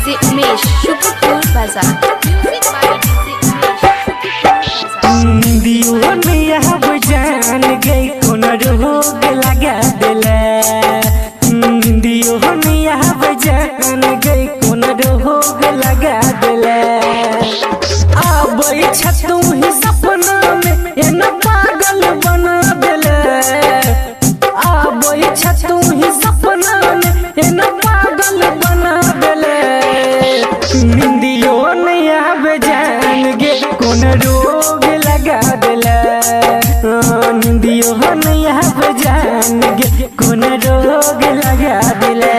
DJ Umesh, Shukipur Bazaar. Music by DJ Umesh, Shukipur Bazaar. दियो नैया बजान गई कोन रोग लगा दिले। दियो नैया बजान गई कोन रोग लगा दिले। आबै छतू ही सपना में एन पागल बना दिले। आबै छतू ही सपना में एन पागल बना दिले। दियो नैया बजान गई कोन रोग लगा दिले। दियो नैया बजान गई कोन रोग लगा दिले।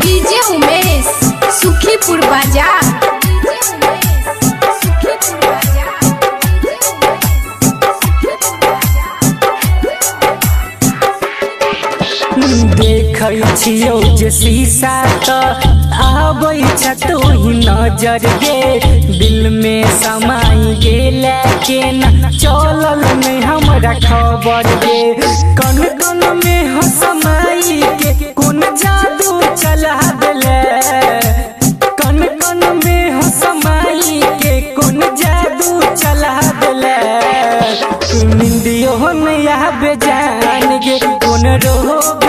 DJ Umesh, Shukipur Bazaar. देखै छियौ जे शीशा त आबै छतौ ही नजर गे। दिल में समाई गेला के न चलल नहीं हमरा खबर गे। कन कन में हो समाई के कोन जादू चला देले। कन कन में हो समाई के कोन जादू चला देले। निंदियो नैया बेजान गे कोन रोग